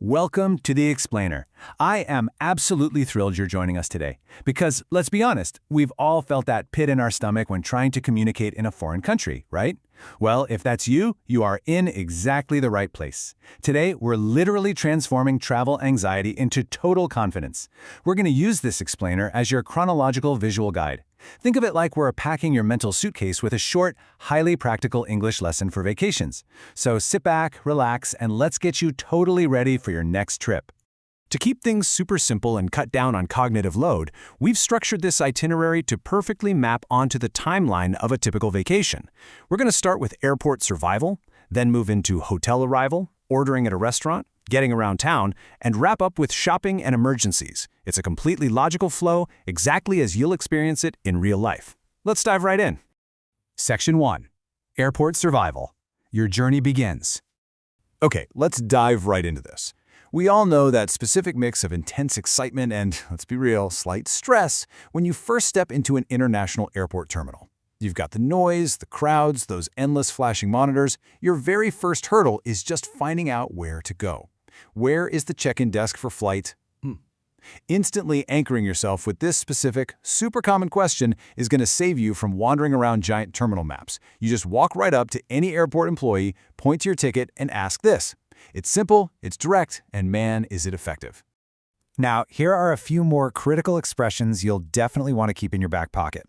Welcome to The Explainer. I am absolutely thrilled you're joining us today. Because, let's be honest, we've all felt that pit in our stomach when trying to communicate in a foreign country, right? Well, if that's you, you are in exactly the right place. Today, we're literally transforming travel anxiety into total confidence. We're going to use this explainer as your chronological visual guide. Think of it like we're packing your mental suitcase with a short, highly practical English lesson for vacations. So sit back, relax, and let's get you totally ready for your next trip. To keep things super simple and cut down on cognitive load, we've structured this itinerary to perfectly map onto the timeline of a typical vacation. We're going to start with airport survival, then move into hotel arrival, ordering at a restaurant, getting around town, and wrap up with shopping and emergencies. It's a completely logical flow, exactly as you'll experience it in real life. Let's dive right in. Section 1. Airport Survival. Your journey begins. Okay, let's dive right into this. We all know that specific mix of intense excitement and, let's be real, slight stress when you first step into an international airport terminal. You've got the noise, the crowds, those endless flashing monitors. Your very first hurdle is just finding out where to go. Where is the check-in desk for flight? Instantly anchoring yourself with this specific, super common question is going to save you from wandering around giant terminal maps. You just walk right up to any airport employee, point to your ticket, and ask this. It's simple, it's direct, and man, is it effective. Now, here are a few more critical expressions you'll definitely want to keep in your back pocket.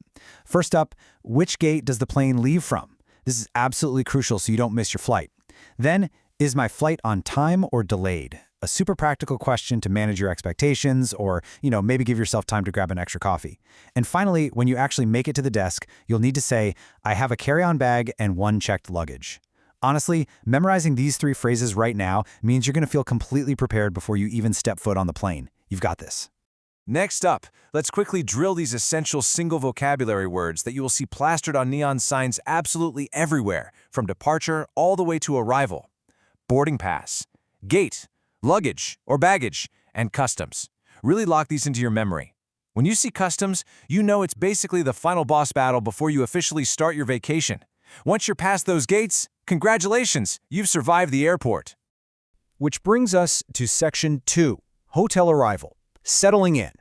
First up, which gate does the plane leave from? This is absolutely crucial so you don't miss your flight. Then, is my flight on time or delayed? A super practical question to manage your expectations or, maybe give yourself time to grab an extra coffee. And finally, when you actually make it to the desk, you'll need to say, I have a carry-on bag and one checked luggage. Honestly, memorizing these 3 phrases right now means you're going to feel completely prepared before you even step foot on the plane. You've got this. Next up, let's quickly drill these essential single vocabulary words that you will see plastered on neon signs absolutely everywhere, from departure all the way to arrival. Boarding pass, gate, luggage or baggage, and customs. Really lock these into your memory. When you see customs, you know it's basically the final boss battle before you officially start your vacation. Once you're past those gates, congratulations, you've survived the airport. Which brings us to Section 2, Hotel Arrival, Settling In.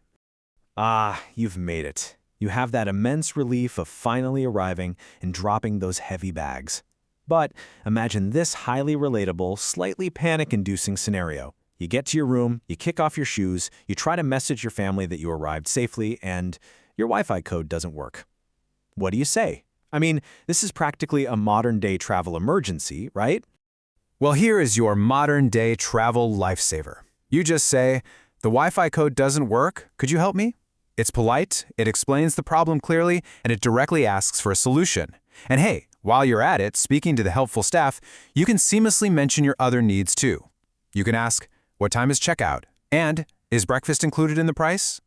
You've made it. You have that immense relief of finally arriving and dropping those heavy bags. But imagine this highly relatable, slightly panic-inducing scenario. You get to your room, you kick off your shoes, you try to message your family that you arrived safely, and your Wi-Fi code doesn't work. What do you say? I mean, this is practically a modern-day travel emergency, right? Well, here is your modern-day travel lifesaver. You just say, the Wi-Fi code doesn't work, could you help me? It's polite, it explains the problem clearly, and it directly asks for a solution. And hey, while you're at it, speaking to the helpful staff, you can seamlessly mention your other needs too. You can ask, what time is checkout? And, is breakfast included in the price?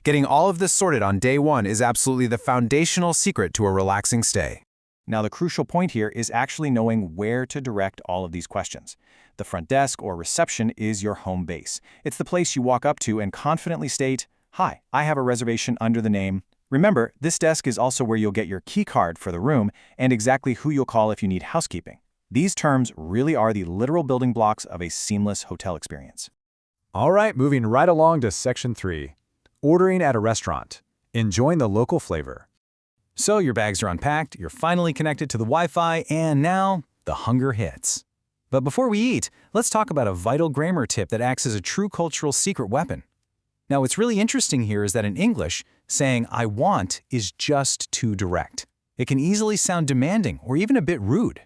Getting all of this sorted on day 1 is absolutely the foundational secret to a relaxing stay. Now, the crucial point here is actually knowing where to direct all of these questions. The front desk or reception is your home base. It's the place you walk up to and confidently state, hi, I have a reservation under the name. Remember, this desk is also where you'll get your key card for the room and exactly who you'll call if you need housekeeping. These terms really are the literal building blocks of a seamless hotel experience. All right, moving right along to Section 3. Ordering at a restaurant. Enjoying the local flavor. So your bags are unpacked, you're finally connected to the Wi-Fi, and now the hunger hits. But before we eat, let's talk about a vital grammar tip that acts as a true cultural secret weapon. Now, what's really interesting here is that in English, saying I want is just too direct. It can easily sound demanding or even a bit rude.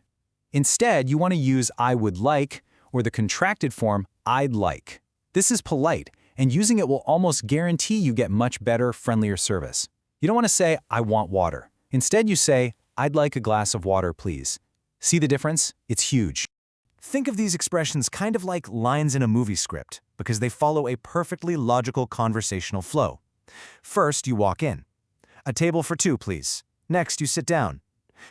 Instead, you want to use I would like or the contracted form I'd like. This is polite, and using it will almost guarantee you get much better, friendlier service. You don't want to say I want water. Instead, you say I'd like a glass of water, please. See the difference? It's huge. Think of these expressions kind of like lines in a movie script, because they follow a perfectly logical conversational flow. First, you walk in. A table for 2, please. Next, you sit down.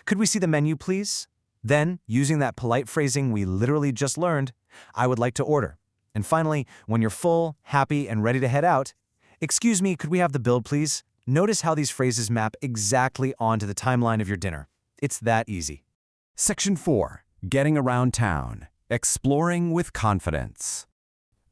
Could we see the menu, please? Then, using that polite phrasing we literally just learned, I would like to order. And finally, when you're full, happy, and ready to head out, excuse me, could we have the bill, please? Notice how these phrases map exactly onto the timeline of your dinner. It's that easy. Section 4. Getting around town. Exploring with confidence.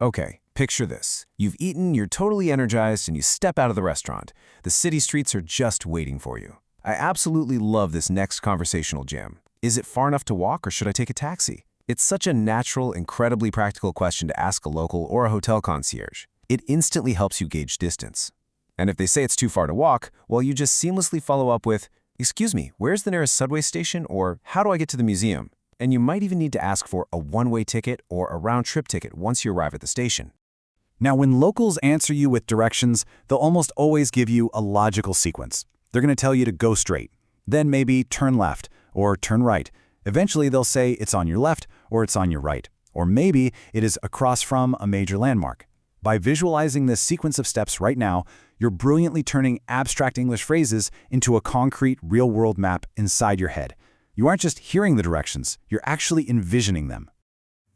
Okay, picture this. You've eaten, you're totally energized, and you step out of the restaurant. The city streets are just waiting for you. I absolutely love this next conversational jam. Is it far enough to walk or should I take a taxi? It's such a natural, incredibly practical question to ask a local or a hotel concierge. It instantly helps you gauge distance. And if they say it's too far to walk, well, you just seamlessly follow up with, "Excuse me, where's the nearest subway station?" or "How do I get to the museum?" And you might even need to ask for a one-way ticket or a round-trip ticket once you arrive at the station. Now, when locals answer you with directions, they'll almost always give you a logical sequence. They're going to tell you to go straight, then maybe turn left or turn right. Eventually, they'll say it's on your left or it's on your right, or maybe it is across from a major landmark. By visualizing this sequence of steps right now, you're brilliantly turning abstract English phrases into a concrete, real-world map inside your head. You aren't just hearing the directions, you're actually envisioning them.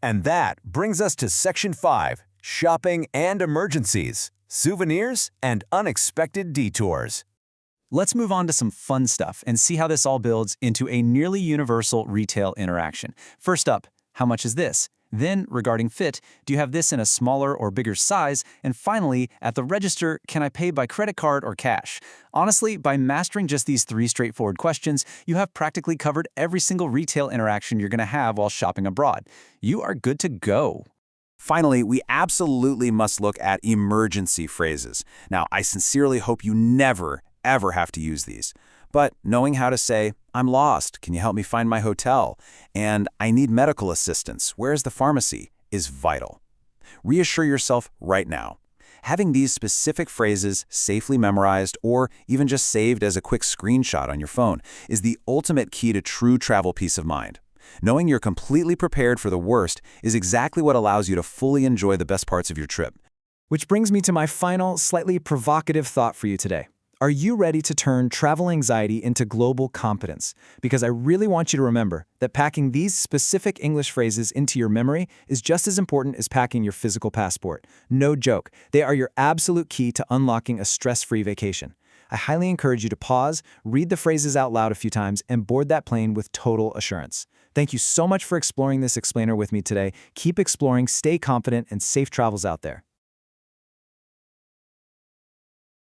And that brings us to Section 5, Shopping and Emergencies, Souvenirs and Unexpected Detours. Let's move on to some fun stuff and see how this all builds into a nearly universal retail interaction. First up, how much is this? Then, regarding fit, do you have this in a smaller or bigger size? And finally, at the register, can I pay by credit card or cash? Honestly, by mastering just these 3 straightforward questions, you have practically covered every single retail interaction you're going to have while shopping abroad. You are good to go. Finally, we absolutely must look at emergency phrases. Now, I sincerely hope you never, ever have to use these. But knowing how to say, "I'm lost, can you help me find my hotel?" and "I need medical assistance, where's the pharmacy?" is vital. Reassure yourself right now. Having these specific phrases safely memorized or even just saved as a quick screenshot on your phone is the ultimate key to true travel peace of mind. Knowing you're completely prepared for the worst is exactly what allows you to fully enjoy the best parts of your trip. Which brings me to my final, slightly provocative thought for you today. Are you ready to turn travel anxiety into global competence? Because I really want you to remember that packing these specific English phrases into your memory is just as important as packing your physical passport. No joke. They are your absolute key to unlocking a stress-free vacation. I highly encourage you to pause, read the phrases out loud a few times, and board that plane with total assurance. Thank you so much for exploring this explainer with me today. Keep exploring, stay confident, and safe travels out there.